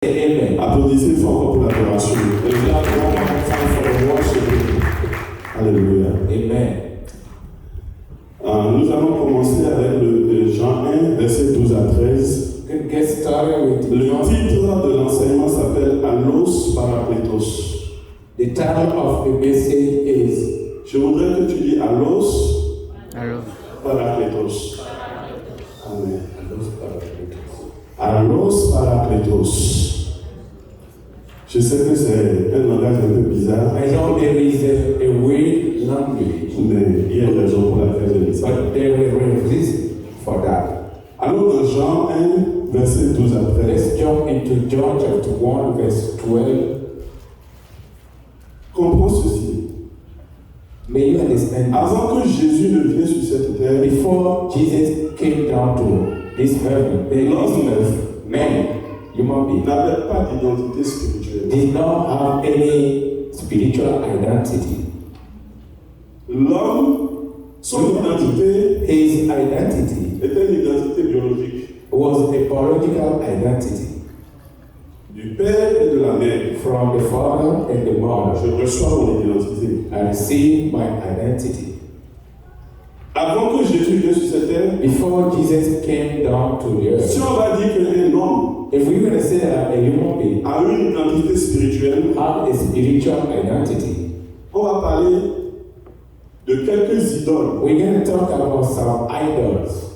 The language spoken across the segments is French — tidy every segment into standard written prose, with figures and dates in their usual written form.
Amen. Applaudissez fort pour l'adoration. Alléluia. Amen. Nous allons commencer avec le Jean 1, verset 12 à 13. Get started with Le titre de l'enseignement s'appelle Allos Parakletos. the title of the message is Je voudrais que tu dis Allos Alors, Parakletos. Amen. Allos Parakletos. Allos Parakletos. Je sais que c'est un langage un peu bizarre, I know there is a weird language, mais il y a une raison pour laquelle je dis ça. but there is a reason for that. Alors dans Jean 1, verset 12 à 13, Let's jump into John chapter 1, verse 12. comprends ceci. May you understand this. Avant que Jésus ne vienne sur cette terre, Before Jesus came down to this heaven, the earth, man, human being, n'avait pas d'identité spirituelle. did not have any spiritual identity. L'homme, son identité His identity était une identité biologique was a biological identity du père et de la mère. from the father and the mother. Je reçois mon identité. I receive my identity. Avant que Jésus vienne sur cette terre, Before Jesus came down to the si earth, on va dire qu'un homme if we're going to say that a human being a une identité spirituelle, have a spiritual identity, on va parler de quelques idoles. we're going to talk about some idols.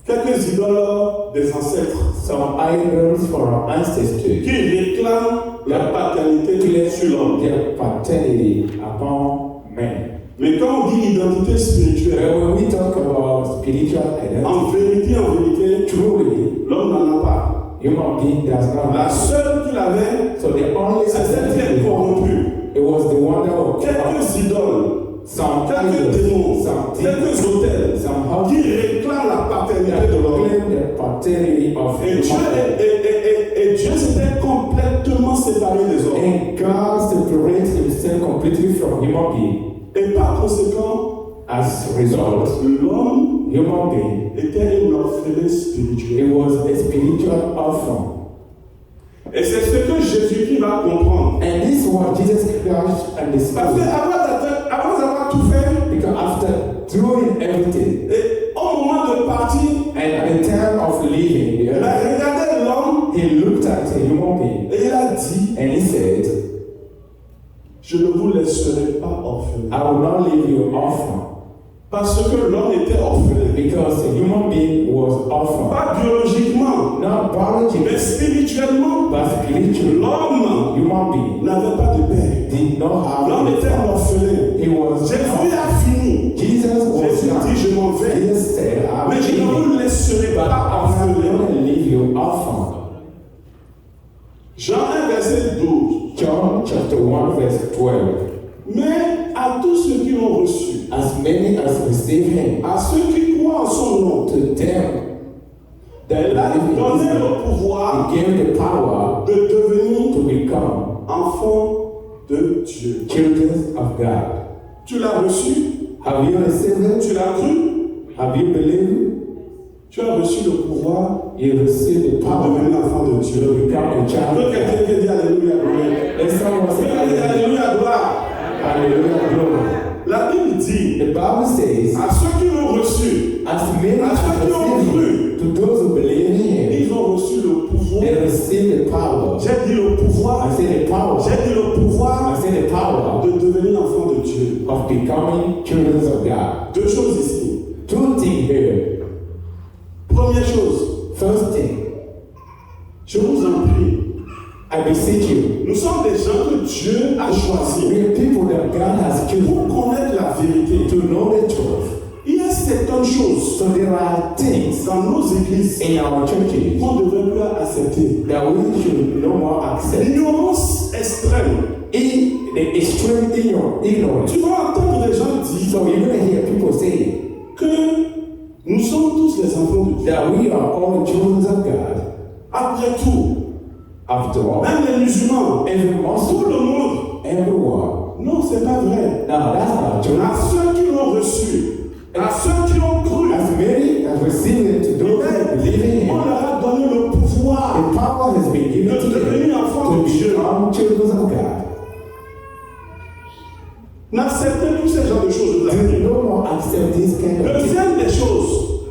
Quelques idoles des ancêtres Some idols for our ancestors qui réclament la paternité sur l'homme. their paternity upon men. Mais quand on dit identité spirituelle, But when we talk about spiritual en identity, vérité, truly, l'homme n'en a pas. human being does not La have. seule qu'il avait, So the only c'est celle qui est identity, corrompue. it was the one that was Quelques idoles, some quelques idols, démons, some quelques things, hôtels some qui houses réclament la that paternité de l'homme. claim the paternity of Et Dieu, human being. et Dieu s'était complètement séparé des hommes. And God separates himself completely from human being. Et par conséquent, As a result, l'homme human being, était une orpheline spirituelle. it was a spiritual orphan. Et c'est ce que Jésus-Christ va comprendre. And this is what Jesus Christ Parce understood. qu'avant d'avoir tout fait, Because after doing everything, et au moment de partir, and at the time of leaving the il a earth, regardé l'homme he looked at a human being et il a dit, and he said, je ne vous laisserai pas orphelin. I will not leave you orphan. Parce que l'homme était orphelin. Because a human being was orphan. Pas biologiquement, Not mais biologically, spirituellement. but spiritually. L'homme Human being n'avait pas de père. did not have L'homme a était father. orphelin. He was Jésus orphan. a fini. Jesus was Jésus dit, not. je m'en vais. Jesus said, I Mais will je ne leave you, vous laisserai but pas I'm not orphelin. going to leave you orphan. Jean 1, verset 12. John chapter 1 verse 12. Mais à tous ceux qui l'ont reçu, As many as receive him, à ceux qui croient en son nom, to them that il a believe in his donné name, le pouvoir he gave the power de devenir to become enfant de Dieu. children of God. Tu l'as reçu, Have you received it? tu l'as cru, Have you believed? tu as reçu le pouvoir You received the de power devenir enfant de to Dieu. become a child Que of quelqu'un God. qui dit Alléluia, gloire. Let someone say Quelqu'un qui dit hallelujah. Alléluia, gloire. Hallelujah, glory. La Bible dit, The Bible says, à ceux qui l'ont reçu, as many à as ceux qui ont receive cru, him, to those who believe in him, ils ont reçu le pouvoir. they receive the power. J'ai dit le pouvoir. I say the power. J'ai dit le pouvoir I say the power de devenir enfant de Dieu. of becoming children of God. Deux choses ici. Two things here. Première chose, First thing, je vous en prie, I beseech you, nous sommes des gens que Dieu a choisis we are people that God has pour chosen connaître la vérité. to know the truth. Il y a certaines choses So there are things dans nos églises in our churches qu'on ne devrait plus accepter. that we should no more accept. L'ignorance extrême. In the extreme ignorance. Tu vas entendre des gens dire So you're going to hear people say que nous sommes tous les enfants de Dieu. that we are all children of God. Après tout, After all, même les musulmans, every tout Muslim, le monde. everyone. Non, c'est pas vrai. No, that's not true. À ceux qui l'ont reçu, à ceux qui l'ont cru, As many as receive it to those who believe in on Him, leur a donné le pouvoir the power has been de given to them devenir N'acceptez tous ces genres de choses. Do no more accept this kind of thing. Deuxième des choses,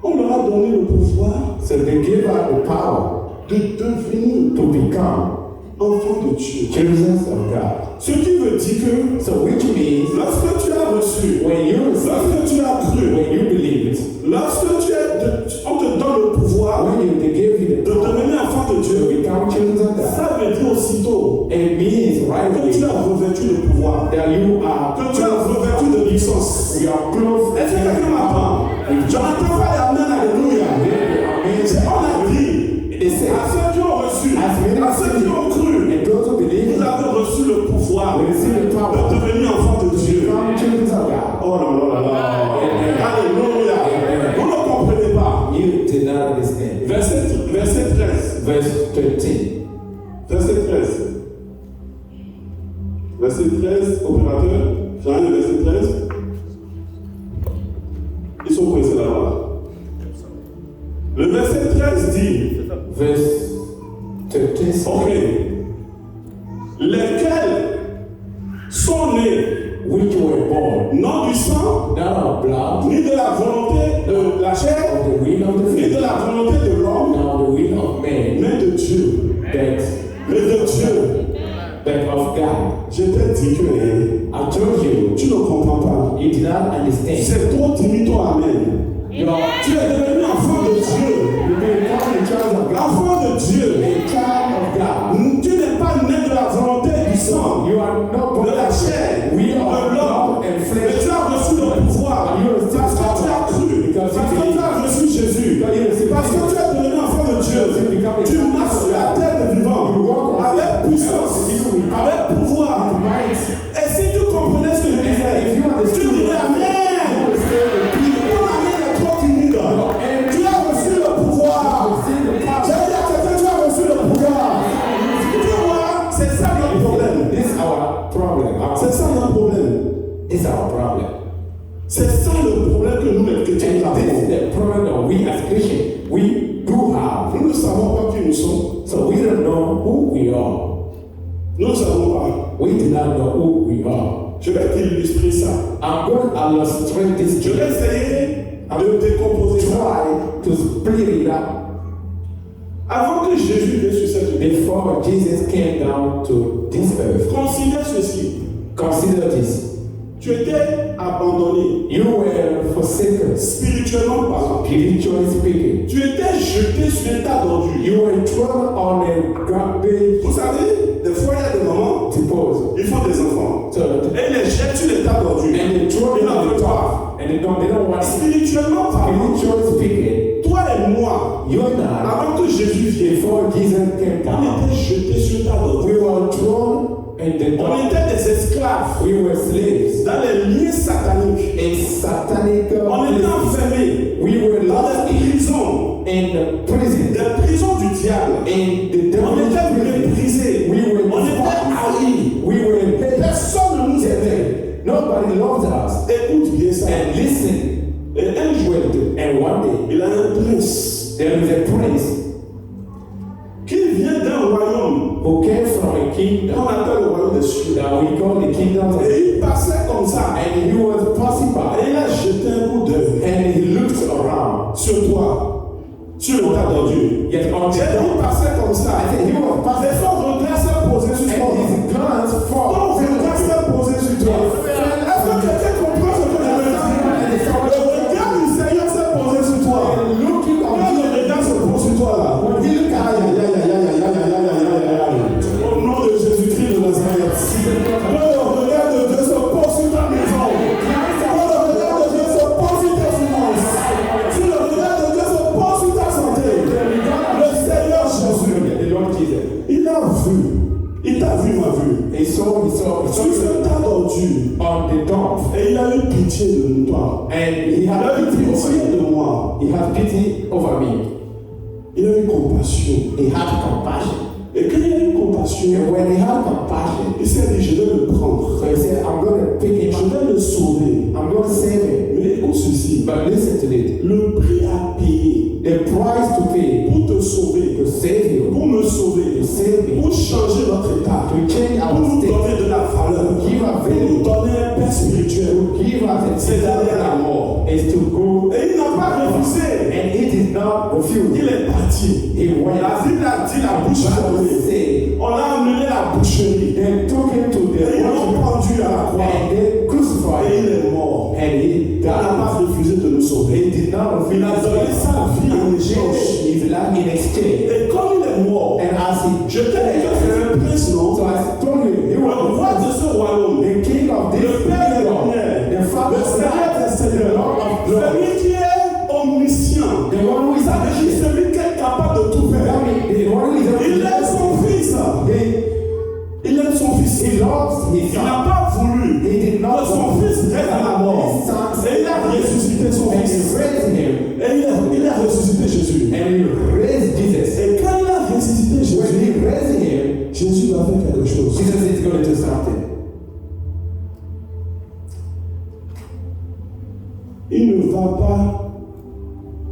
on leur a donné le pouvoir So they give out the power de devenir to become enfants de Dieu. children of God. Ce qui veut dire que So which means lorsque tu as reçu, when you receive, lorsque tu as cru, when you believe it, lorsque on te donne le pouvoir when they give you de the power devenir enfant de to Dieu, become children of God, ça veut dire aussitôt it means right que away tu as revêtu le pouvoir, that you are que tu as revêtu de puissance. you are close. Est-ce que quelqu'un m'entend? Je n'entends pas l'amen, alléluia. On a dit They say, à ceux qui ont reçu, à ceux qui ont cru, and those who believe, vous avez reçu le pouvoir we receive the power de devenir enfant de to Dieu. become children of God. Oh là là là là. Alléluia. Vous ne comprenez pas. You did not understand. Verset 13. Verse 13. Verset 13. Verset 13, opérateur. J'arrive au verset 13. Ils sont pressés là-bas. Le verset 13 dit, Verse 13. ok, lesquels sont nés Which were born non du sang, not of blood, ni de la volonté de la chair, of the will of the ni de flesh, la volonté de l'homme, not the will of man, mais de Dieu. but Mais de Dieu. of God. Je t'ai dit que I told you, tu ne comprends pas. you did not understand. C'est trop timide, toi, amen. You know, Tu es devenu enfant de Dieu. you become a child of God. Enfant de Dieu. A child of God. Tu n'es pas né de la volonté du sang, You are not born de la chair, we de are l'homme. blood and Mais flesh. tu as reçu le pouvoir. Parce que tu as cru. Parce que tu as reçu Jésus. Parce que tu es devenu enfant de Dieu. Tu marches sur la terre des vivants. Avec puissance. Avec pouvoir. Et si tu comprenais ce que je disais, tu dirais Amen. Ton amen est trop timide. Tu as reçu le pouvoir. J'allais dire à quelqu'un, tu as reçu le pouvoir. Tu vois, c'est ça notre problème. This is our problem. C'est ça notre problème. This is our problem. C'est ça le problème que nous les chrétiens And this is avons. the problem that we as Christians, we do have. Nous ne savons pas qui nous sommes. So we don't know who we are. Nous ne savons pas. We do not know who we are. Je vais t'illustrer ça. I'm going to illustrate this. Je vais essayer de décomposer ça. Try to split it up. Avant que Jésus vienne sur cette terre, Before Jesus came down to this earth, considère ceci. consider this. Tu étais abandonné, You were forsaken, spirituellement parlant. spiritually speaking. Tu étais jeté sur un tas d'ordures. You were thrown on a garbage Vous savez, des fois, il y a des moments, disposal. ils font des enfants. So, Et ils les jettent sur les tas d'ordures. and they throw Ils it n'en on veulent the pas. top, and they don't want it. Spirituellement parlant, Spiritually speaking, toi et moi, you and I, avant que Jésus vienne, before Jesus came down, on était jetés sur un tas d'ordures. we were thrown in the On dark. était des esclaves We were slaves dans les liens sataniques. in satanic On était places. enfermés We were dans lost des prisons, in the prison, des prisons du diable. in the On devil's était prison. méprisés. We were On était haïs. we were hated. Personne ne nous aimait. Nobody loved us. Écoute bien ça. And listen, Et un jour, and one day il a un prince there was a prince qui vient d'un royaume who came from a qu'on kingdom appelle le royaume des cieux. that we call the kingdom of Et il passait comme ça. and he was passing by Et il a jeté un coup d'œil and he looked around. sur toi, sur le tas d'ordures. Yet on Et the il door, passait comme ça. I said he was Et passing son regard s'est posé sur toi. and his glance Ton fall. regard s'est posé sur toi. Est-ce que quelqu'un comprend ce que je veux dire? Le regard du Seigneur s'est posé sur toi. Looking Quand on le regard se pose sur toi là, when he looked at aïe, aïe, aïe, aïe, aïe, aïe, aïe, aïe, aïe, aïe, aïe. Au nom de Jésus-Christ de Nazareth. Que le regard de Dieu se pose sur ta maison. Que le regard de Dieu se pose sur tes finances. Si le regard de Dieu se pose sur ta santé. Le Seigneur Jésus, the Lord Jesus. il a vu. Il t'a vu, m'a vu. He saw Sur ce tas d'ordures. on the dump Et il a eu pitié de toi. and he Il had a eu pity over pitié me. de moi. He had pity over me. Il a eu compassion. He had compassion. Et quand il a eu compassion, And when he had compassion, il s'est dit, je vais le prendre. so he said, I'm going to pick him Je up. vais le sauver. I'm going to save him. Mais écoute ceci. But listen to this. Le prix à payer The price to pay pour te sauver, to save you, pour me sauver, to save me, pour changer notre état, to change pour our nous state, donner de la valeur. to give a la bouche fermée. On l'a amené à la boucherie. They took him to Et the ils l'ont pendu à la croix. and they crucified Et him. il est mort. And he Il n'a died. pas refusé de nous sauver. He did not Il a donné refuse sa vie en échange. his life in exchange. Et comme il est mort, And as he je t'ai dit que c'est un prince, non? so I told you, he Le was roi de ce royaume, the king of this le père des kingdom, lumières, the father le of seigneur light, des the seigneurs, Lord of lords, celui qui est omniscient, the one who is ça veut dire celui qui est capable de tout faire. the one who is Il aime son fils. Il aime son fils. he loves his Il son. n'a pas voulu He did que not son fils reste à la mort. his son, Et il a ressuscité son and he fils. raised him, Et il a ressuscité Jésus. and he raised Jesus. Et quand il a ressuscité When Jésus, he raised him, Jésus va faire quelque chose. Jesus is going to do something. Il ne va pas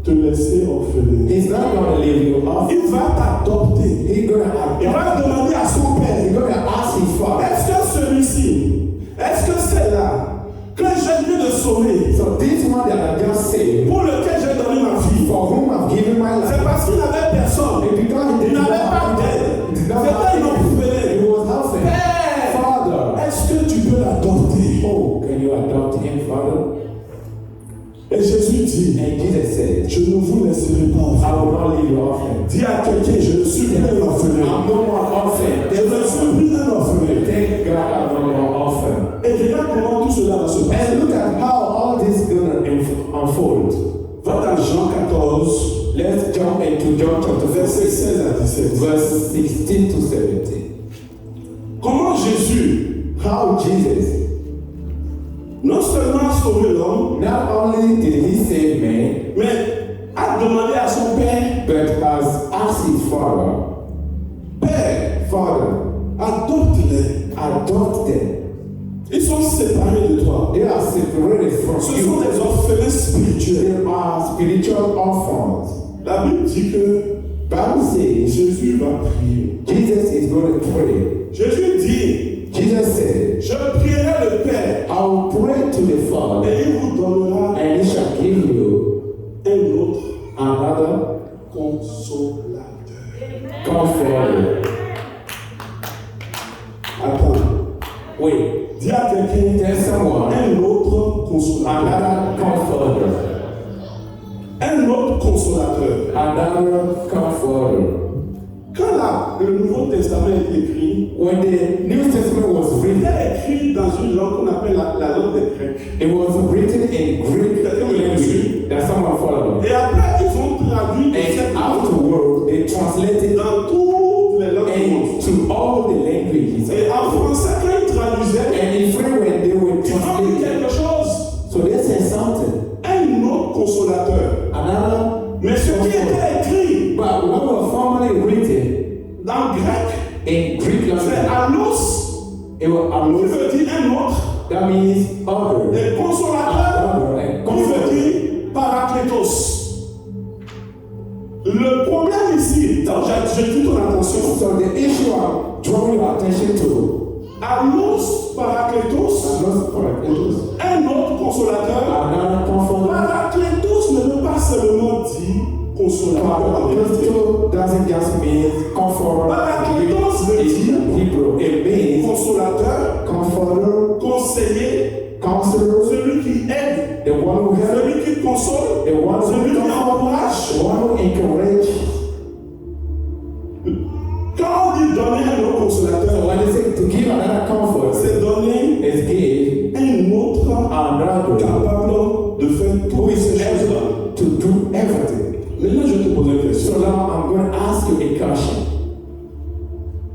te laisser orphelin. He's not going to leave you off. Il va t'adopter. He's going to Il va demander à son He's père, going to ask his father. est-ce que celui-ci, est-ce que c'est là que j'ai dû de sauver, So this one that I just saved, pour lequel j'ai donné ma vie, for whom I've given my c'est life, parce qu'il n'avait personne. and because he Il did not n'avait pas have d'aide. he did not C'était have un orphelin. he was helping. Père, Father, est-ce que tu peux l'adopter? oh, can you adopt him, Father? Et Jésus dit, And Jesus said, je ne vous laisserai pas I orphelin. will not leave you orphan. Dis à quelqu'un, je ne suis plus un orphelin. I'm no more orphan. Je ne suis plus un orphelin. Thank God I'm no more orphan. Et regarde comment tout cela va se passer. And look at how all this is going to unfold. Va dans Jean 14, Let's jump into John chapter versets 16, 16 à 17. verse 16 to 17. Comment Jésus, How Jesus, non seulement a sauvé l'homme, not only did he save man, mais a demandé à son père, but has asked his father, Père, Father, adopte-les. adopt them. Ils sont séparés de toi. They are separated from Ce sont you. des orphelins spirituels. They are spiritual orphans. La Bible dit que Bible says Jésus va prier. Jesus is going to pray. Jésus dit, Jesus said, je prierai le Père I will pray to the Father, et il vous donnera and he shall give you un autre another consolateur. comforter. Attends, Wait, dis à quelqu'un, tell someone, un autre consolateur. another comforter. Un autre consolateur. Another comforter. Quand le Nouveau Testament est écrit, When the New Testament was il written, est écrit dans une langue qu'on appelle la langue des Grecs. it was written in Greek language that someone followed. Et après, ils ont traduit cette And langue afterward, they translated dans toutes les langues du monde. into all the languages. Et en français, quand ils traduisaient, And in French, when they were ils ont dit translated, quelque chose. so they said something. Un autre consolateur. Another, Mais ce qui était écrit but what was formerly written dans le grec, in Greek c'est language, allos, it was qui allos. veut dire un autre. That means other. Et consolateur, Other and qui veut comforter. dire parakletos. Le problème ici, j'ai toute ton attention. So the issue I'm drawing your attention to, Allos parakletos, not Parakletos, un autre consolateur. another comforter. Parakletos ne veut pas seulement dire consolateur en vérité. Parakletos doesn't just mean comforter Parakletos veut dire in Hebrew. It means consolateur, comforter, conseiller, counselor, celui qui aide, the one who helps, celui qui console, the one celui who qui comforts, encourage. the one who encourages. Quand on dit donner un autre consolateur, When they say to give another comfort, c'est donner is give un autre another capable de faire who toutes is ces choses-là. able to do everything. Maintenant, je vais te poser une question. So now I'm going to ask you a question.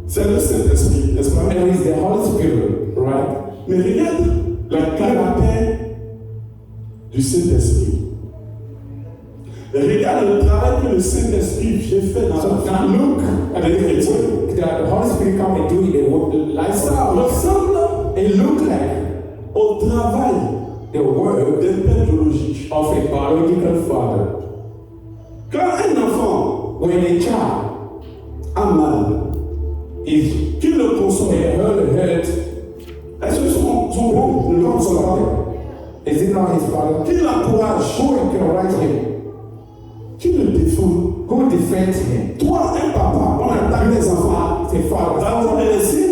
C'est le Saint-Esprit, n'est-ce pas? And it's the Holy Spirit, right? Mais regarde la caractère du Saint-Esprit. Regarde le travail que le Saint-Esprit vient faire dans So la now vie look at des chrétiens. that the Holy Spirit come and do in the life Ça of ressemble it look like au travail the work d'un père biologique. of a biological father. Quand un enfant When a child a mal, is qui le console? hurt, Est-ce que son père ne le console pas? is it not his father? Qui l'encourage? Who encourage him? Qui le défend? Who defends him? Toi, un papa, on attaque a father, vas-tu les laisser?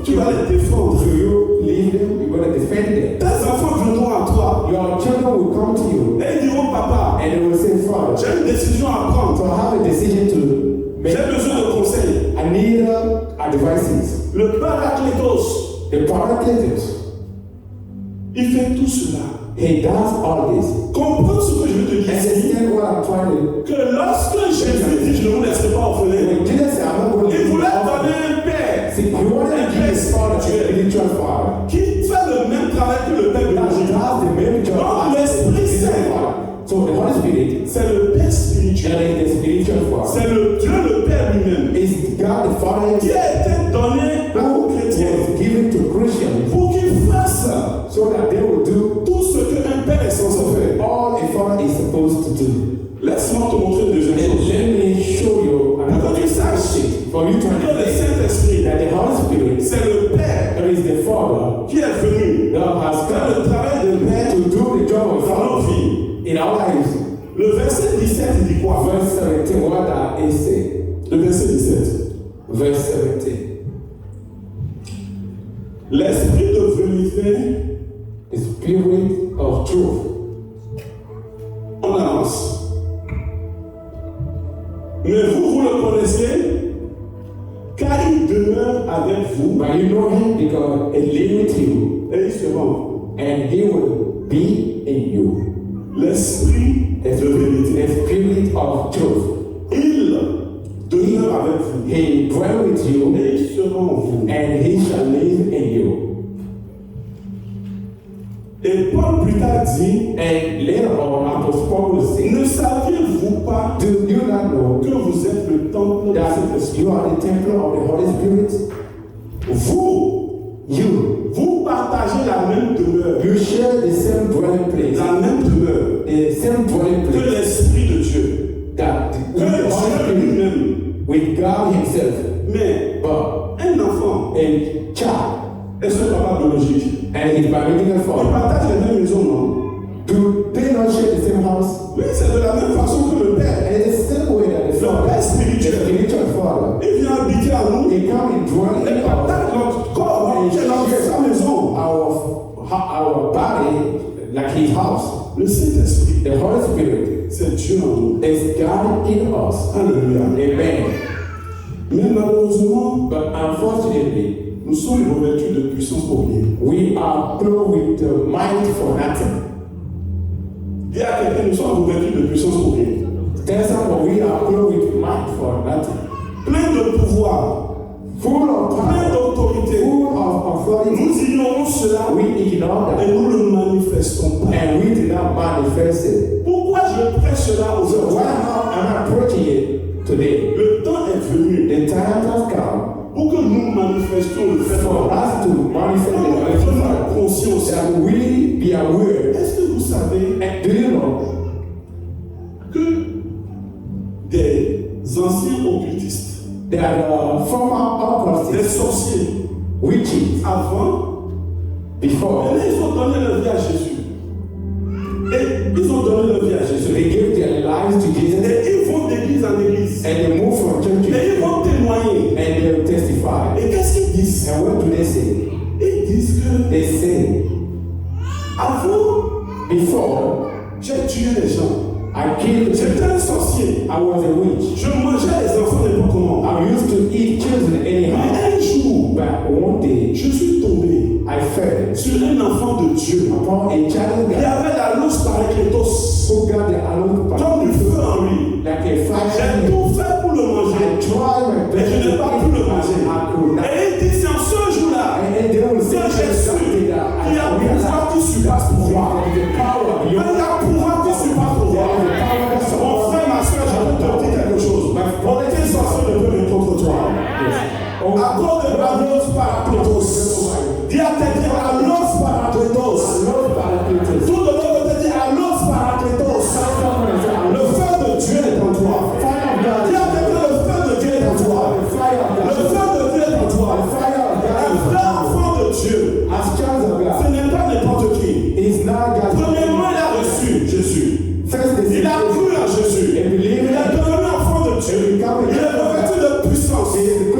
tu Tu vas les défendre. So you leave them, you're going to defend them. Tes enfants viendront à toi. Your children will come to you Et ils diront, papa, and they will say, Father, j'ai une décision à prendre. so I have a decision to make. J'ai besoin de conseils. I need advices. Le Paraclétos, The Paracletus, il fait tout cela. he does all this. Comprends ce que je veux te dire. Understand what I'm trying to. Que lorsque Jésus dit, je ne vous laisserai pas orphelin, When Jesus said, I'm not going to il leave you voulait orphan. donner un père See, he wanted to give his father a spiritual father. qui fait le même travail que le père That biologique. has the main job Donc, as l'Esprit the Saint, father. So the Holy Spirit, c'est le Père spirituel. that is the spiritual father, C'est le Dieu, le Père lui-même, is God the Father qui a été donné aux chrétiens was given to Christians pour qu'ils fassent so that they will do tout ce qu'un père est censé faire. all a father is supposed to do. Laisse-moi te montrer une deuxième And chose. let me show you Pour another que tu saches thing for you to que le understand Saint-Esprit, that the Holy Spirit, c'est le Père that is the Father, qui est venu that has faire come le travail de Père to do the job of dans nos Father vies. in our lives. Le verset 17, il dit quoi? Verse 17, what that is say? Le verset 17. Verse 17. L'esprit de vérité, The Spirit of truth. on avance. Mais vous le connaissez, car il demeure avec vous But you know him because he lives with you et il sera en vous. and he will be in you. L'esprit The de vérité, the Spirit of truth. il demeure avec vous He dwells with you et il sera en vous. and he shall live in you. Et Paul plus tard dit, And later on, Apostle Paul will say, ne saviez-vous pas do you not know que vous êtes le temple de that Saint-Esprit? you are the temple of the Holy Spirit? Vous partagez la même demeure, You share the same dwelling place, la même demeure the same dwelling que place l'Esprit de Dieu, that que with the Holy Dieu Spirit, lui-même. with God Himself. Mais But un enfant a child et son papa biologique, and his biological ils father, partagent les mêmes maisons, non? do they not share the same house? Oui, c'est de la même façon que le Père. And it's the same way that the Le father, Père the spirituel, spiritual father, il vient habiter à nous he come and dwell et in partage notre corps, qui est notre sa maison. our body like His house. Le Saint-Esprit, The Holy Spirit c'est Dieu en nous. is God in us. Alléluia. Amen. Mais malheureusement, But unfortunately, nous sommes revêtus de puissance pour rien. we are clothed with the might for nothing. Dis à quelqu'un, nous sommes revêtus de puissance pour rien. Tell someone we are clothed with might for nothing. Plein de pouvoir, Full of plein power, d'autorité. full of authority. Nous ignorons cela We ignore et that. nous ne le manifestons pas. And we do not manifest it. Pourquoi je prêche cela So aujourd'hui? why am I approaching it today? Le temps est venu The time has come pour que nous manifestions le fait for us to manifest the Prenons Holy conscience. that we be aware. Est-ce que vous savez And do you know que des anciens occultistes, that former des occultists, sorciers, witches, avant, before, ils ont donné leur vie à Jésus. Et ils ont donné leur vie à so Jésus. they gave their lives to Jesus Et ils vont d'église en église. and they move from church to Et ils vont témoigner. and they testify. Et qu'est-ce qu'ils disent? And what do they say? Ils disent que They say, avant, before j'ai tué les gens. I killed J'étais children, un sorcier. I was a witch. Je mangeais les enfants n'importe comment. I used to eat children anyhow. Mais un jour, But one day, je suis tombé I fell sur un enfant de Dieu. upon a child Il y that avait la louche paraclétos, who got the alone comme du feu en lui. like a J'ai fire. tout fait pour le I manger. tried my Mais best je n'ai pas pu le manger. I could not. Et il dit, c'est en ce jour-là And they will say que j'ai su something that qu'il y a I pouvoir qui surpasse pouvoir. the power Il y a pouvoir qui surpasse pouvoir. Mon frère, ma soeur, je vais te dire quelque chose. Aucun sorcier ne peut venir contre toi. À cause de la lose paraclétos. Dis à quelqu'un, la lose paraclétos. Tout le monde te dit, la lose paraclétos. Le feu de Dieu est en toi. Dis à quelqu'un, le feu de Dieu est en toi. Le feu de Dieu est en toi. Un vrai enfant de Dieu. As child of God, Ce n'est pas n'importe qui. is not God. Premièrement, il a reçu Jésus. First, Il a cru en Jésus. and believe Il est devenu enfant de Dieu. Il est revêtu de puissance. Il est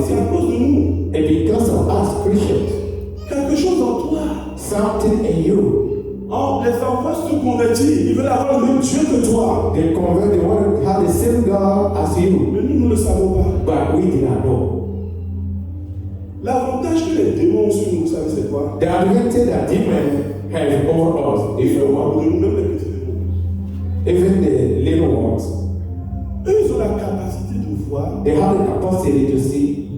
C'est à cause de nous. And because of us Christians, Quelque chose en toi. something in you, Oh, les enfants se convertissent. Ils veulent avoir le même Dieu que toi. they convert, they want to have the same God as you, Mais nous ne le savons pas. but we did not know. L'avantage que les démons ont sur nous, vous savez, c'est quoi? The advantage that demons have over us is the Pour one, nous-mêmes, les petits démons. even the little ones, Eux, ils ont la capacité de voir they have the capacity to see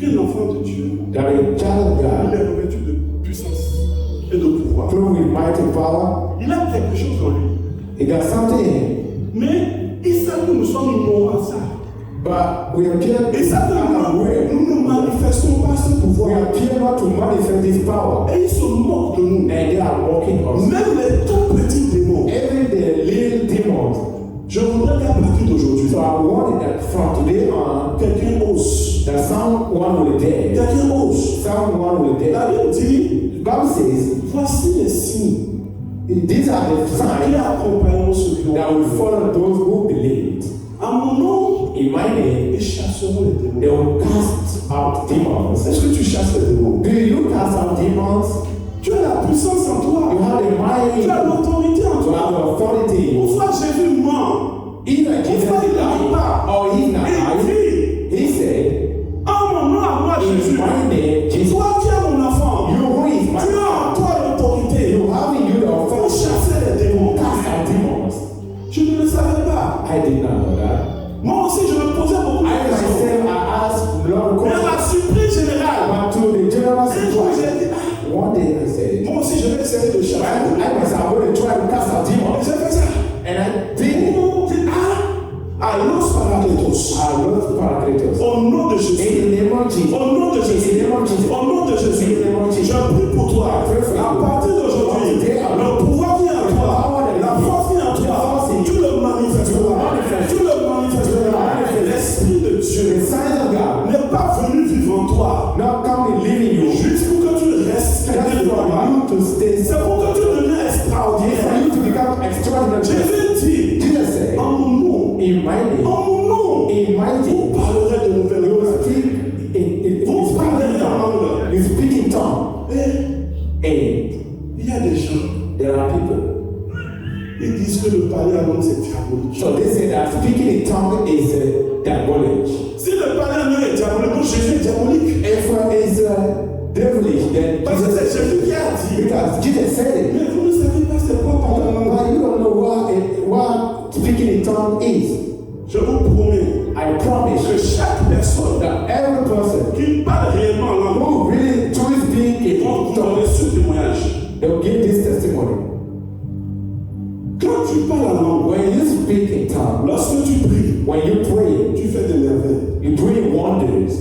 qu'un enfant de Dieu that a child of il God, est revêtu de puissance et de pouvoir. filled with mighty power, Il a quelque chose en lui. he got something in him, Mais il sait que nous sommes ignorants à ça. but we appear Et ça, unaware. nous ne manifestons pas ce We pouvoir. appear not to manifest this power, Et ils se moquent de nous. and they are mocking us. Même les tout petits démons. Even the little demons. Je voudrais qu'à partir d'aujourd'hui, So I wanted that from today on, quelqu'un ose. that someone will dare, Quelqu'un ose. someone will La dare. Bible dit, The Bible says, voici les signes these are the qui signs accompagneront ceux qui that ont will follow those who believe. à mon nom, In my name, ils chasseront les démons. they will cast out demons. Est-ce que tu chasses les démons? Do you cast out demons? Tu as la puissance en toi. You have the Tu as might, l'autorité en you toi. have the authority. Pourquoi Jésus ment? Either Jesus Pourquoi il lied ment pas? or he's not Il lying. dit, He said, en mon nom à moi, in Jésus. my name, Jesus, Toi qui es mon enfant, you who is my tu as en toi l'autorité you have in you the pour authority chasser les démons. to cast out demons. Je ne le savais pas. I did not know that. Moi aussi, je me posais beaucoup de I questions. myself, I asked Lord Mais à questions. la surprise générale, But to the general un jour j'ai situation, dit, ah, one day I said, moi aussi je vais essayer de chasser. I myself, I'm going to try to cast out Et demons. j'ai fait ça. And I did it. Allos Paracletos. I love Paracletos. Au nom de Jésus. In the name of Jesus. Au nom de Jésus. In the name of Jesus. Au nom de Jésus. In the name of Jesus. Je prie pour toi. À partir d'aujourd'hui, le pouvoir qui est en toi, la force qui est en toi, tu le manifesteras. Tu le manifesteras. L'Esprit de Dieu The sign of God n'est pas venu vivre en toi. now come and live in you. Juste pour que tu restes That's quelqu'un de for normal. you to stay. C'est pour que tu deviennes For extraordinaire. you to become extraordinary. Jésus dit, Jesus said, en mon nom, in my name, en mon nom, in my vous name, parlerez de nouvelles you langues. speak in Vous parlerez en langue. you speak in tongue. Et And il y a des gens, there are people. ils disent que le parler en langue c'est diabolique. So they say that speaking in tongue is diabolic. Si le parler en langue est diabolique, donc Jésus est diabolique. If it's devilish, then Parce que c'est Jésus qui a dit. because Jesus said it. Mais vous ne savez pas c'est quoi parler en langue. But you don't know what speaking in tongue is. Je vous promets I promise que chaque personne that every person qui parle réellement en langue who really truly speak in vont vous tongue, donner ce témoignage. they'll give this testimony. Quand tu parles en langue, When you speak in tongue, lorsque tu pries, when you pray, tu fais des merveilles. you're doing wonders.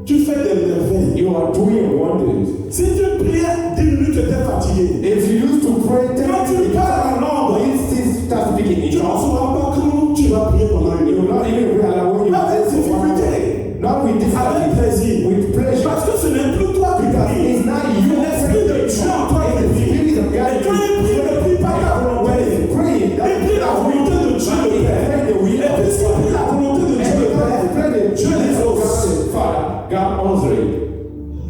Tu fais des merveilles. You are doing wonders. Si tu priais 10 minutes, tu étais fatigué. If you used to pray 10 Quand tu minutes, parles en langue, when you still start speaking in tu ne tongue, sauras pas comment tu vas prier pendant une you will heure. not even realize when you Avec pray for 1 difficulté. hour. Not with Avec difficulty, plaisir. with pleasure. Parce que ce n'est plus toi qui Because pries. it's not you C'est l'Esprit de Dieu en toi qui it's the prie. Spirit of God. Et quand il prie, il ne prie pas ta When volonté. you pray, Il prie la volonté de Dieu le Père. pray the will Et of puisqu'il prie la volonté de Dieu le Père, pray the Dieu les will of exauce. God the Father. God answers it.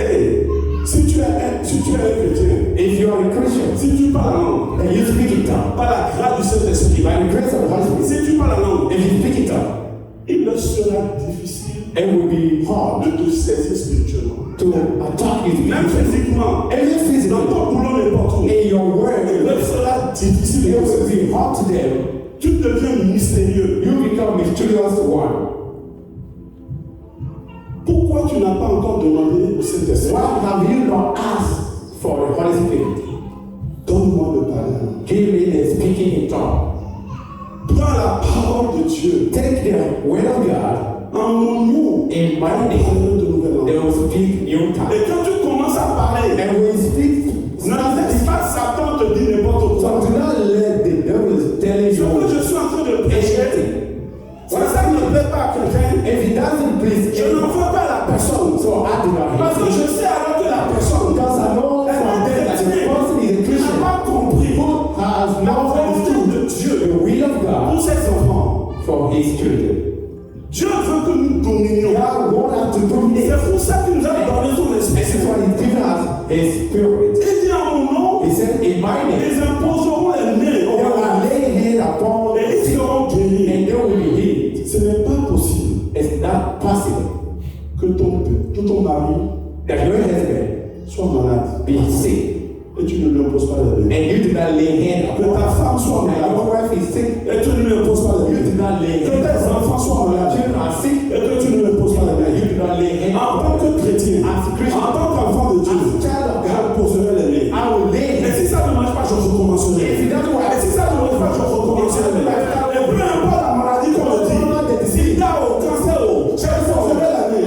Et si tu es un chrétien, If you are a Christian si tu parles en langue, and you speak in tongue, par la grâce du Saint-Esprit, by the grace of the Holy Spirit, si tu parles en langue, if you speak in tongue, il leur sera difficile it will be hard de te saisir spirituellement. to attack you. Même physiquement, Even dans physically, ton boulot n'importe où, in your word, il leur sera difficile it de te will saisir. be hard to them. Tu deviens mystérieux. You become mysterious one. Pourquoi tu n'as pas encore demandé au Saint-Esprit? Why have you not asked for the Holy Spirit? Donne-moi de parler en langue. Give me the speaking in tongue. Prends la parole de Dieu. Take the word of God En mon nom, in my name. parle de nouvelles They langues. will speak new Et tongue. quand tu commences à parler, And when you speak, ne laisse pas Satan te dire n'importe so quoi. do not let the devil tell Ce que you je suis en train de prêcher, anything. si ça ne plaît pas à quelqu'un, If it doesn't please je n'en anyone, veux pas à la personne. so I do not Parce que hate je you. sais alors que la personne Because I know elle from them that the person is a qui n'a Christian pas compris who has la not volonté understood de Dieu the will of pour God ses enfants. for his children. Dieu veut que nous dominions. God wants to dominate. C'est pour ça qu'il nous a donné son This esprit. is why He's given us His Spirit. Il dit en mon nom, He said, in my name, ils imposeront les mains they aux will malades lay hand upon et the ils sick, seront guéris. and they will be healed. Ce n'est pas possible It's not possible que ton mari that your husband soit malade be sick, et tu ne lui imposes pas les mains. and you do not lay hand Que upon ta femme soit her. That your malade wife is sick, et tu ne lui imposes pas les you do mains. not lay Que hand tes upon enfants soient her. malades Children are sick, et que tu ne lui imposes pas les you mains. do not lay hand En upon tant que chrétien, As a Christian, en tant qu'enfant de Dieu, as a child of God, j'imposerai les mains. I will lay Et hand. si ça ne marche pas, je recommencerai. If it doesn't work, Et si ça ne marche pas, je recommencerai. Et peu importe la maladie qu'on me dit, sida ou cancer ou, j'imposerai la main.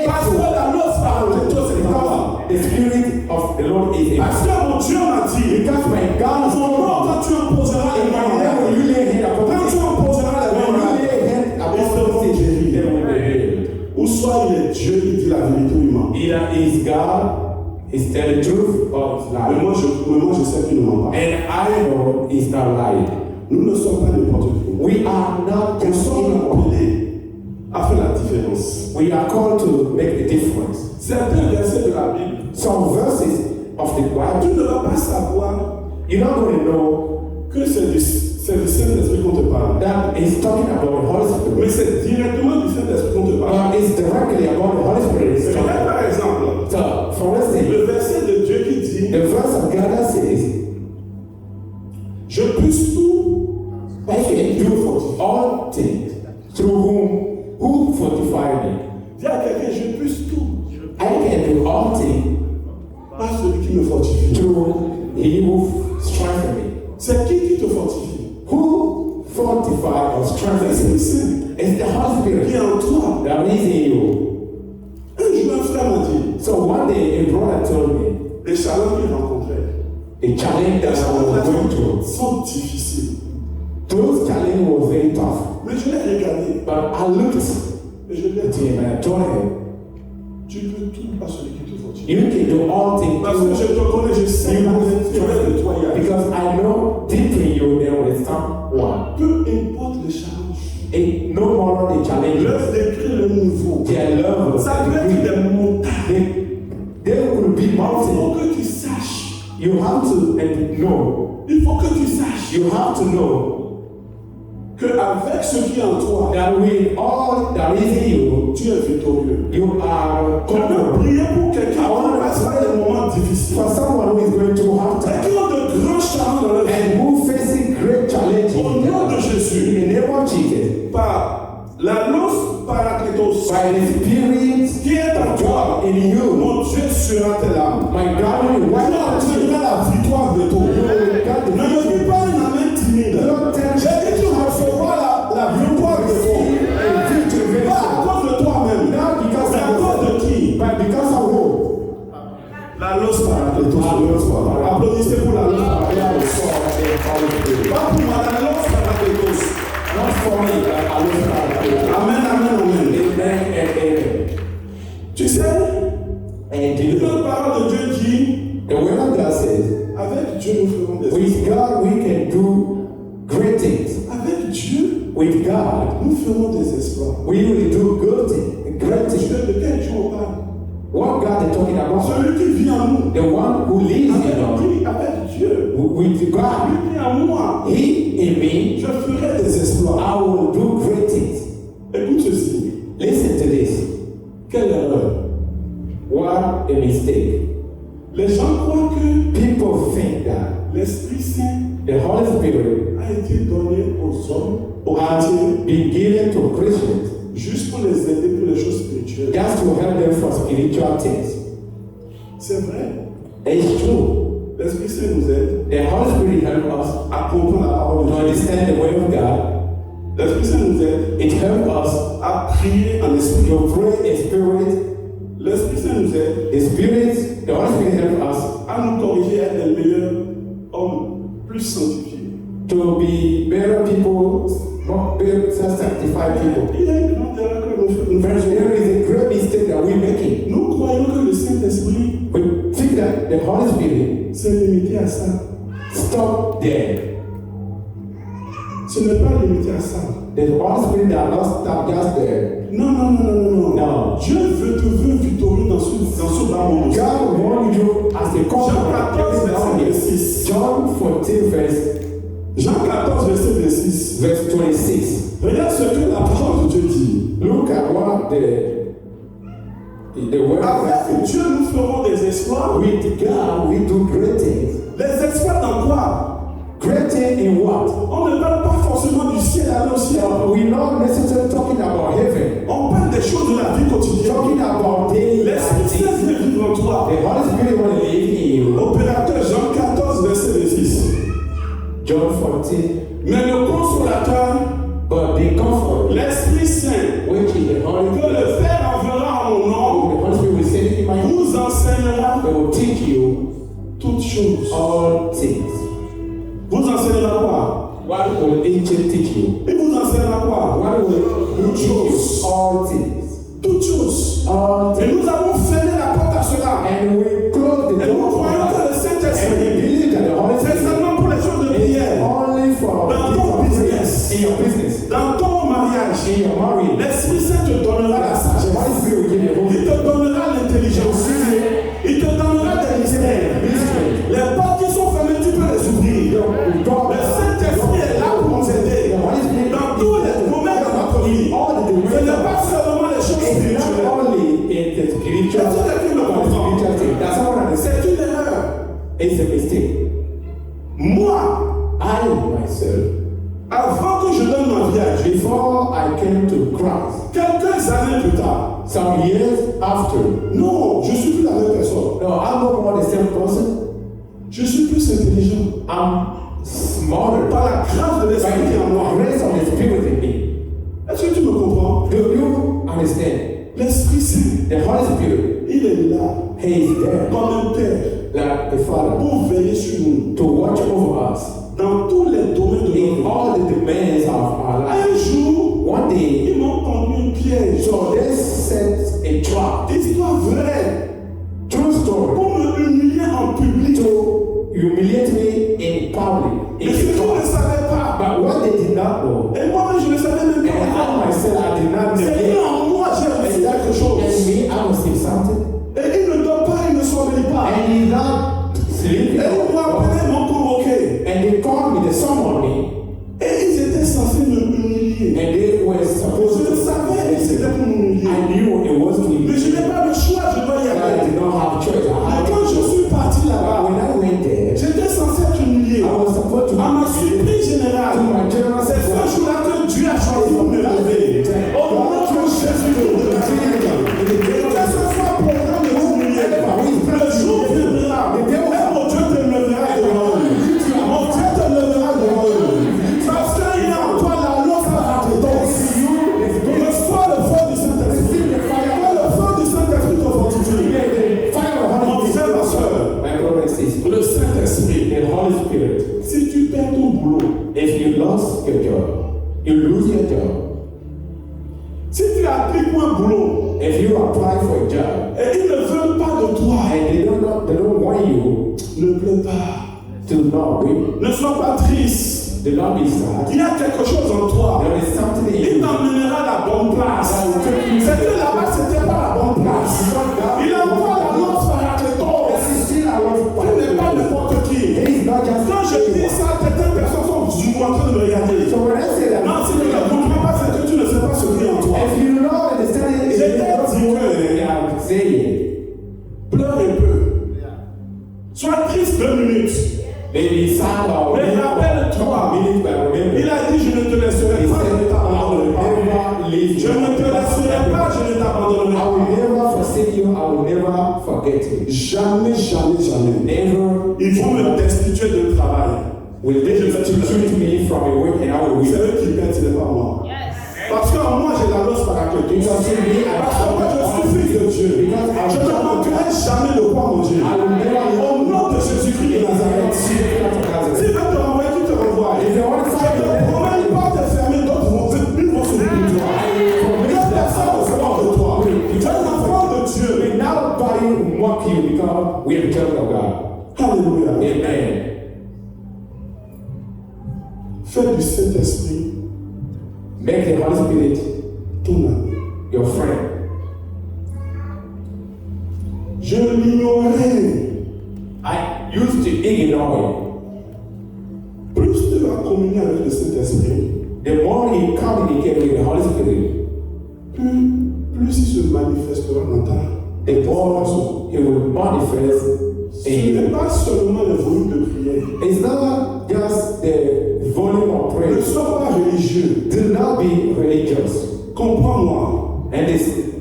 Parce que la noce parle de tout c'est pas. the Spirit of the Lord is in Parce us. que mon Dieu m'a dit, Because my God is mon nom, quand tu imposeras les in my mains, name, when you lay hand upon quand the tu sick, imposeras les when mains, you lay hand upon the sick, they will be healed. ou soit il est Dieu, il dit la vérité ou il ment. Either is God, He's telling the truth, or it's Mais lying. moi, je sais qu'il ne ment pas. And I know He's not lying. Nous ne sommes pas n'importe qui. We are not Nous just sommes anyone. appelés à faire la différence. We are called to make a difference. Certains versets de la Bible, Some verses of the tu Bible, ne vas pas savoir you're not going to know que c'est du Saint-Esprit qu'on te parle. that it's talking about the Holy Mais Spirit. c'est directement du Saint-Esprit qu'on te parle. But it's directly about the Holy Spirit. It's Regarde talking. par exemple, So, for instance, le verset de Dieu qui dit the verse of God that says, je puisse tout I can do all things through who fortify me. dis à quelqu'un, je puisse tout I can do all things par celui qui me fortifie. through He who strengthens me. C'est qui te fortifie? Who fortify or strengthens L'Esprit me? Saint It's the Holy qui Spirit est en toi. that is in you. Un jour, un frère m'a dit, So one day a brother told me les challenges qu'il rencontrait, the challenge that I was going through. sont difficiles. Those challenges were very tough. Mais je l'ai regardé But I looked et je lui ai at dit, him and I told him, tu peux tout par celui qui te fortifie. you can do all things Parce que je te connais, je sais que tu es de toi. because I know deep in you there will be someone. Peu importe les challenges, It no more the challenge. leur décrit le niveau. Their love, Ça peut être des montagnes. they will be Il mountain. faut que tu saches. You have to know. Il faut que tu saches You have to know qu'avec ce qui est en toi, that with all that is in you, tu es victorieux. you are Je veux conqueror. prier pour quelqu'un qui ne passe pas des moments difficiles. For someone who is going through hard Et time qui ont de grands challenges dans leur vie. and who facing great challenges Au nom de Jésus, in the name of Jesus, par la noce paraclétos by the Spirit qui est en toi, in you, mon Dieu sera tes larmes. my God will Tu wipe out you. obtiendras la victoire de ton You will get the Ne me dis pas un amen timide. Don't tell me. J'ai dit tu recevras la victoire de ton. Pas à cause de toi-même. Not because C'est à of cause de qui? but because of who? La noce paraclétos. Applaudissez pour la noce paraclétos. Pas pour moi, la noce paraclétos. Not for me, but I will Amen, amen, amen. Amen and amen. Tu sais, And you know, la parole de Dieu dit, the word of God says, avec Dieu nous ferons des with God we can do great things. Avec Dieu, With God, nous ferons des exploits. we will do good things, great Tu things. sais de quel Dieu on parle? What God is talking about? Celui qui vit en nous. The one who lives in us. Avec Dieu. With God, Lui qui est en moi. He in me, Je ferai des exploits. I will do great things. Écoute ceci. Listen to this. Quelle erreur. What a mistake. Les gens croient que People think that l'Esprit Saint the Holy Spirit a été donné aux hommes, aux has chrétiens, been given to Christians juste pour les aider pour les choses spirituelles. just to help them for spiritual things. C'est vrai. It's true. L'Esprit Saint nous aide The Holy Spirit helps us à comprendre la parole to de Dieu. understand the word of God. L'Esprit Saint nous aide It helps us à prier en esprit. to pray in spirit. L'Esprit Saint nous aide The Spirit, the Holy Spirit helps us à nous corriger, à être les meilleurs hommes, plus sanctifiés. to be better people, not better sanctified people. Il y a une grande erreur que nous Friends, faisons. there is a great mistake that we're making. Nous croyons que le Saint-Esprit We think that the Holy Spirit s'est limité à ça. stop there. Ce n'est pas limité à ça. The Holy Spirit does not stop just there. Non, non, non, non, non, non. No. God. Dieu veut victorieux dans ce bas monde. God wants you as a conqueror. Jean 14, verset 26. John 14, Jean 14, verset 26. verse 26. Regarde ce que la parole de Dieu dit. Look at what the word Avec says. Dieu, nous ferons des exploits. With God, we do great things. Les exploits dans quoi? Great things in what? On ne parle pas forcément du ciel à au ciel. We're not necessarily talking about heaven. On parle des choses de la vie quotidienne. Talking about daily L'Esprit Saint activities. vient vivre en toi. The Holy Spirit will live in you. Opérateur Jean 14, verset 26. John 14. Mais le consolateur, But the comfort, l'Esprit Saint, which is the Holy que le Spirit, Père enverra en mon nom, the Holy Spirit will send in my name. vous enseignera They will teach you toutes choses. all things. Vous enseignera quoi? What will angel teach you? Il vous enseignera quoi? What will he teach you? All things. Toutes choses. All Et things. nous avons fermé la porte à cela. And we close the Et nous door. croyons que le And we Saint-Esprit, believe that the Holy c'est Spirit seulement pour les choses de prière. only for Dans the ton business. in your business, Dans ton mariage, in your marriage. l'Esprit Saint te donnera la The sagesse. Holy Spirit will give you the Il Holy te donnera l'intelligence. Il te donnera des mystères. Les portes qui sont fermées, tu peux les ouvrir. Le Saint-Esprit est là pour nous aider. Dans tous les domaines de notre vie. Ce n'est pas seulement les choses It's not spirituelles. only in the spiritual, Est-ce que tu le comprends? spiritual thing. That's not what I said. C'est une erreur. It's a mistake. Moi, I myself, avant que je donne ma vie à Dieu, before I came to Christ, quelques années plus tard, some years after, non, je suis plus la même personne. no, I'm no more the same person. Je suis plus intelligent. I'm smarter Par la grâce de by l'Esprit qui est en moi. the grace of the Spirit in me. Est-ce que tu me comprends? Do you understand? L'Esprit Saint, The Holy Spirit, il est là He is there comme un père like a father pour veiller sur nous to watch over us dans tous les domaines de in notre vie. all the demands of our life. Un jour, One day, ils m'ont tendu une piège. so they set a trap. Histoire vraie True story. pour me humilier en public. To humiliate me in public. Mais ce qu'ils ne savaient pas, But what they did not know, et moi-même je ne savais même and I pas, myself, I did not c'est know, qu'en moi j'ai reçu quelque and chose. me, I was in something, Et il ne dort pas, il ne sommeille pas. and he's not sleeping, Et ils m'ont appelé, ils m'ont convoqué. and they called me, they summoned me, Et ils étaient censés me humilier. and they were Je supposed le to, savais que c'était pour me humilier. I knew it was to Mais je me, n'ai pas le choix, je dois y but I aller. did not have church. Mais quand je suis parti là-bas, When I went there, j'étais censé être humilié. I was supposed to À ma surprise générale, to my general c'est ce jour-là que Dieu a choisi pour me lever. Au nom de Jésus de Nazareth. Que ce soit programme de t'humilier, le jour viendra, et mon Dieu te lèvera devant eux. Mon Dieu te lèvera devant eux. Parce qu'il y a en toi la loi de la compétence. Reçois le feu du Saint-Esprit. Que le feu du Saint-Esprit te fortifie. Mon frère, ma soeur, my brother and sister, le Saint-Esprit, the Holy Spirit, si tu perds ton boulot, if you lost your job, you lose your job. si tu appliques pour un boulot, If you apply for a job et ils ne veulent pas de toi, and they don't want you ne pleure pas. to not weep, Ne sois pas triste. do not be sad. Il y a quelque chose en toi. There is something in Il you. t'emmènera à la bonne place. C'est que là-bas, c'était pas la bonne place. Il envoie la lance paraclétos. Tu n'es pas n'importe qui. Quand je dis ça, certaines personnes sont du moins en train de me regarder. So when I say that, Non, si tu ne comprends pas, c'est que tu ne sais pas ce qui est en toi. if you don't understand it, J'ai you don't dit know que- what I'm saying. Pleure un peu. Sois triste 2 minutes. Maybe sad or Mais rappelle-toi, minutes, but remember, il a dit je ne te laisserai he pas, je ne said, I t'abandonnerai will pas. never leave Je you. ne te laisserai pas, je ne t'abandonnerai I will pas. never forsake you. I will never forget you. Jamais, jamais, jamais. Never. Ils vont me destituer d'un travail. Will they substitute me from a work and I will C'est weep? eux qui perdent, ce n'est pas moi. Parce que moi, j'ai la lance paraclétique. Because in me, I Parce que moi, je suis fils de Dieu. Je ne manquerai jamais de quoi manger. I will never Au nom de Jésus-Christ de Nazareth. Si veut te renvoyer, tu te renvoies. If you want to Je fight te them, promets, une porte est fermée, d'autres vont s'ouvrir de toi. Deux personnes au fond de toi. Tu es un enfant de Dieu. may nobody mock you because we are the children of God. Alléluia. Amen. Fais du Saint-Esprit Make the Holy Spirit ton ami. your friend. je l'ignorais. I used to ignore it. Plus tu vas communier avec le Saint-Esprit, The more you communicate with the Holy Spirit, plus il se manifestera dans ta the more He will manifest Ce in n'est you. pas seulement le volume de prière. It's not just the volume of Ne prayer. sois pas religieux. Do not be religious. Comprends-moi. And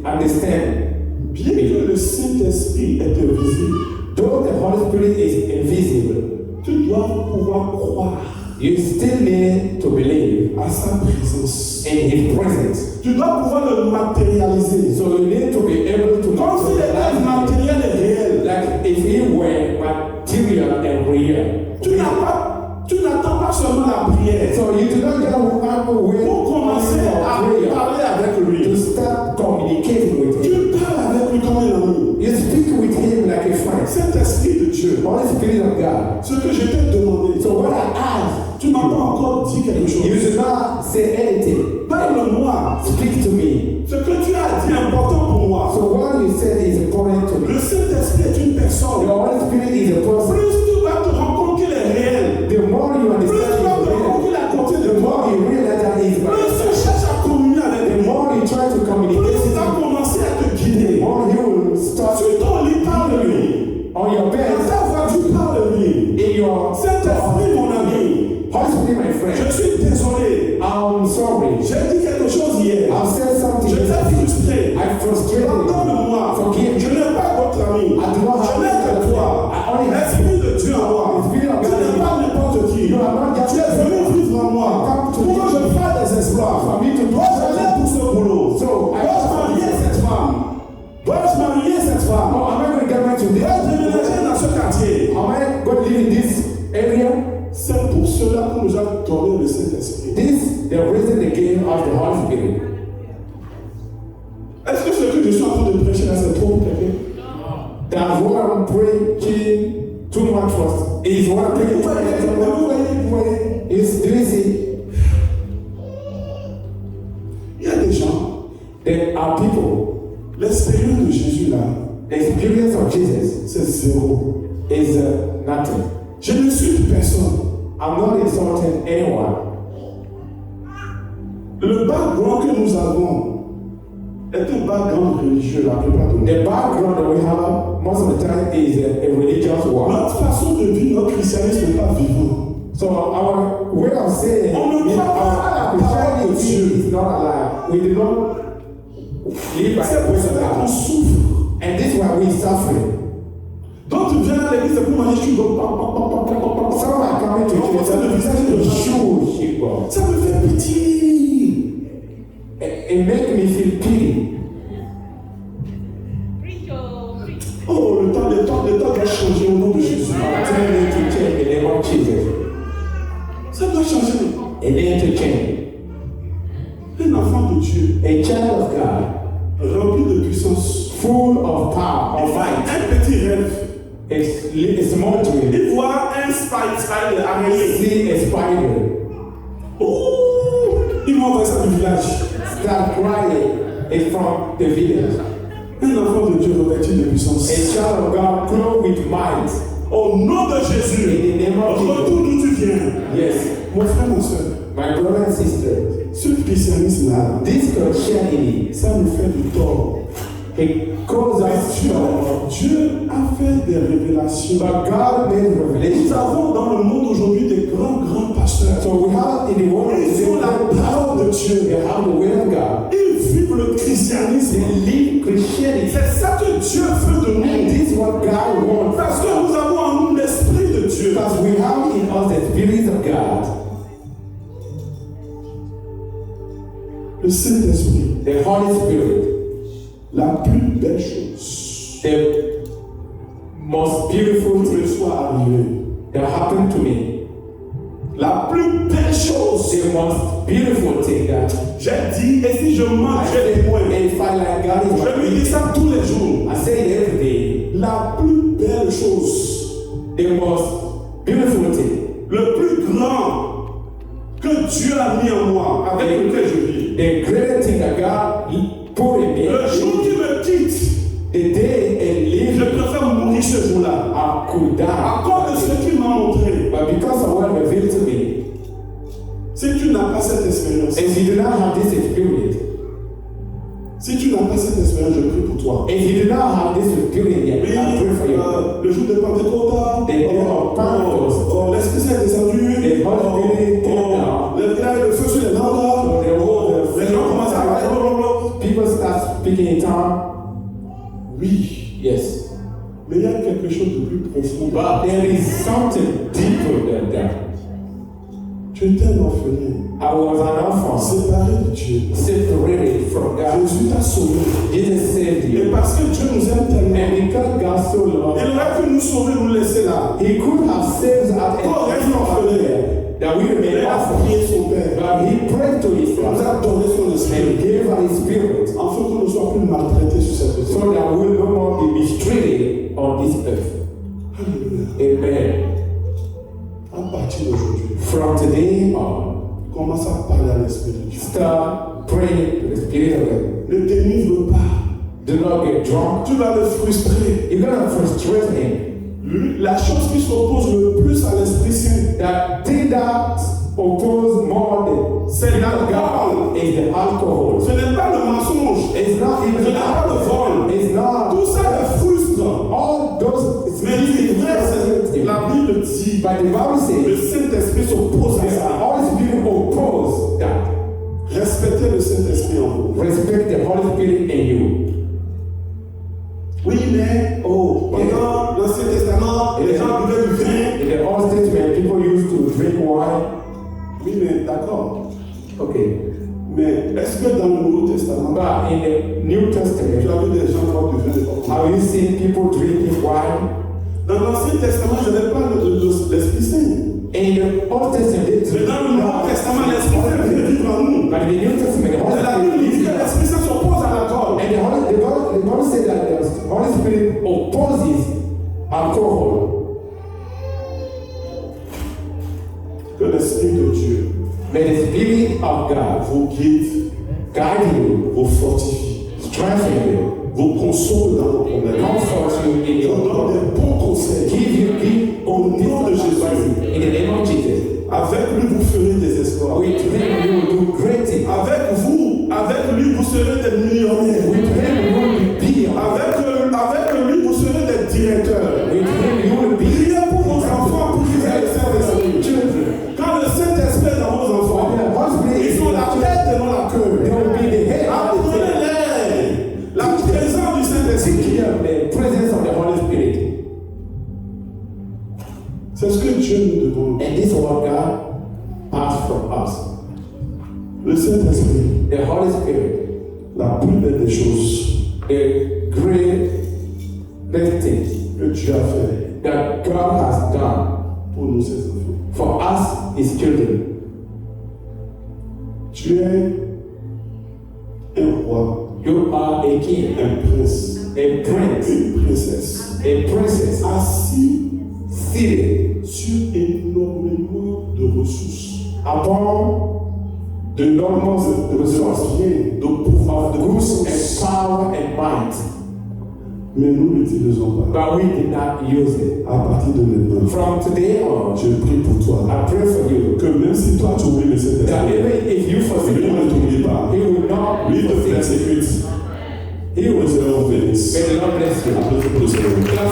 understand. Bien que le Saint-Esprit est invisible, Though the Holy Spirit is invisible, tu dois pouvoir croire you still need to believe à sa présence. in His presence. Tu dois pouvoir le matérialiser. So you need to be able to Comme si l'état matériel est réel. like if He were material and real. Tu n'attends pas seulement la prière. So you do not just wait Pour commencer à prayer parler avec to lui. start communicating with Him. Tu parles avec lui comme un ami. You speak with Him like a friend. Saint-Esprit de Dieu. Holy Spirit of God. Ce que je t'ai demandé. So what I ask, Tu m'as pas encore dit quelque chose. you do not say anything. Parle-moi. Speak to me. Ce que tu as dit est important pour moi. So what you said is important to me. Le Saint-Esprit est une The personne. Holy Spirit is a person. Plus tu vas te rendre compte qu'il est réel. The more you Plus tu understand vas te rendre compte His qu'il est à côté will, de the toi. more you realize that He is Plus by tu cherches à communier avec the lui. more you try to Plus communicate il with va Him, commencer à te the guider. more He will start Sur ton lit, parle de lui. on your Dans bed, ta voix, tu parles de lui. in your Saint-Esprit, mon ami, Holy Spirit, my je friend. suis désolé. I'm sorry. J'ai dit quelque chose hier. I've said something. Je t'ai frustré. I'm frustrated. Pardonne-moi. Forgive Je me. n'ai pas d'autre ami. I do not Je have n'ai que toi. I only have L'Esprit de Dieu en moi. The Spirit of Tu God n'es in pas me. n'importe qui. You are not just Tu es venu vivre en moi. Come to Pour que me. je fasse des exploits. For me to do Dois-je aller pour ce boulot? So, Dois-je marier cette femme? Dois-je marier cette femme? Oh, am I going to get back to this? Dois-je déménager dans ce quartier? Am I going to live in this area? C'est pour cela qu'on nous a donné le Saint-Esprit. This, the reason they gave us the Holy Spirit. Est-ce que ce que je suis en train de prêcher là, c'est trop pour quelqu'un? That what I'm preaching too much was is what I'm preaching too much. Is do you see? Il y a des gens, There are people. l'expérience de Jésus là, The experience of Jesus c'est zéro. is nothing. Je ne suis personne. I'm not insulting anyone. Le background que nous avons est un background religieux la plupart du The temps. background that we have most of the time is a religious one. Notre façon de vivre notre christianisme n'est pas vivant. So our way of saying On ne croit pas à la parole de Dieu. Christianity is not alive. We do not live by C'est the pour word of cela qu'on God. souffre. And this is why we suffering. Donc tu viens à l'église, c'est pour manger tu dois. Some are coming to church to show sheep. Ça me fait pitié. It makes me feel pity. Oh, le temps doit changer au nom de Jésus. I'm telling you to change in the name of Jesus. Ça doit changer. It needs to change. Un enfant de Dieu, A child of God, rempli de puissance, full of power, of might, un petit rêve. it's small dream. Il voit un spider araignée. See a spider, Oh, il m'a envoyé ça du village. start crying. It's from the village. Un enfant de Dieu revêtu de A puissance. child of God, clothed with might. Au nom de Jésus, In the name of Jesus. retourne d'où tu viens. Yes, Mon frère, ma soeur, my brother and sister, ce christianisme-là, this Christianity, ça nous fait du tort. it causes us trouble. Dieu a fait des révélations. But God made Nous revelation. avons dans le monde aujourd'hui des grands pasteurs. So we have in the world, Ils ont la parole de Dieu. they have the will of God. Ils vivent le christianisme. They live Christianity. C'est ça que Dieu veut de And nous. this is what God wants. Parce que nous avons en nous l'esprit de Dieu. Because we have in us the Spirit of God, Le Saint-Esprit, the Holy Spirit, la plus belle chose the most beautiful qui me thing soit arrivée. that happened to me, La plus belle chose. the most beautiful thing that J'ai dit, et si je mens, I j'ai say, des points. and if I like God is Je my lui dis witness. ça tous les jours. I say it every day. La plus belle chose, The most beautiful thing, le plus grand que Dieu a mis en moi, avec lequel je vis. the greatest thing that God put in me, Le jour qu'il me quitte, the day and je live, ce jour-là. I could die. À cause de ce qu'il m'a montré. But because of what revealed to me, Si tu n'as pas cette expérience, if you do not have this experience, si tu n'as pas cette expérience, je prie pour toi. if you do not have this experience yet, I pray for you. Le jour de Pentecôte, l'Esprit Saint est descendu, le feu sur les langues, les gens commencent à parler. People start speaking in tongues. Oui, Yes. mais il y a quelque chose de plus profond. But there is something deeper than that. Tu étais un orphelin, I was an orphan, séparé de Dieu. separated from God. Jésus t'a sauvé. Jesus saved Et you. parce que Dieu nous aime tellement, And because God so il loved, aurait pu nous sauver, nous laisser là. He could have saved us at Oh, any time that we Il remain a orphans. prié son Père. But He prayed to His Il nous Father a donné son and esprit. gave us His Spirit Afin qu'on ne soit plus maltraité sur cette terre. so that we will no more be mistreated on this earth. Alléluia. Amen. À partir d'aujourd'hui, From today on, commence à parler à l'Esprit de Dieu. start praying to the Spirit of God. Ne t'énivre pas. Do not get drunk. Tu vas le frustrer. You're going to frustrate Him. La chose qui s'oppose le plus à l'Esprit Saint, That thing that opposes more than c'est l'alcool. is the alcohol. Ce n'est pas le mensonge. It's not Ce even n'est pas le vol. It's not Tout ça te frustre. all those. Mais c'est vrai, la Bible dit, But the Bible le says Saint-Esprit s'oppose à the ça. Holy Spirit oppose that. Respectez le Saint-Esprit en vous. Respect the Holy Spirit in you. Oui, mais pendant l'Ancien Testament, les gens buvaient du vin. In the Old Testament, people used to drink wine. Oui, mais d'accord. Okay. Mais est-ce que dans le Nouveau Testament, But in the New tu Testament, as vu des gens boire du vin de partout? have you seen people drinking wine? Dans l'Ancien Testament, je n'avais pas l'Esprit Saint. In the Old Testament, Mais dans le Nouveau Testament, l'Esprit Saint vient vivre en nous. but in the New Testament, the Holy La Bible dit que Spirit, l'Esprit Saint s'oppose à l'alcool. and the Bible says that the Holy Spirit opposes alcohol. Que l'Esprit de Dieu May the Spirit of God vous guide, guide you, vous fortifie, strengthen you, vous console dans vos problèmes. comfort you in Je your donne problem. des bons conseils. Give Au nom de Jésus. in the name of Jesus. Avec lui, vous ferez des espoirs. With Him you will do great things. Avec lui, vous serez des millionnaires. With Him you will be beyond. Avec lui, vous serez des directeurs. With Him you will be Priez pour vos enfants pour qu'ils aient le Saint-Esprit. children. Quand le Saint-Esprit est dans vos enfants, The Holy Spirit ils is ont la tête et non la They queue. will be the head. Apprenez-les la présence du Saint-Esprit. Seek the presence of the Holy Spirit. C'est ce que Dieu nous demande. And this is what God asks from us. Le Saint-Esprit, The Holy Spirit, la plus belle des choses the great things que Dieu a fait that God has done pour nous, ses enfants. for us, His children. Tu es un roi, You are a king, un prince, a prince, une princesse, a princess, assis seated sur énormément de ressources, upon the enormous resource de pouvoir, de goods puissance. and power and might, Mais nous ne l'utilisons pas. but we did not use it. À partir de maintenant, From today on, je prie pour toi I pray for you que même si toi tu oublies le that Saint-Esprit, even if you forsake lui ne t'oublie pas. He will not Lui te forsake you. persécute. He will. Seigneur, bénisse. May the Lord bless you. Applaudissez pour le Seigneur. Clap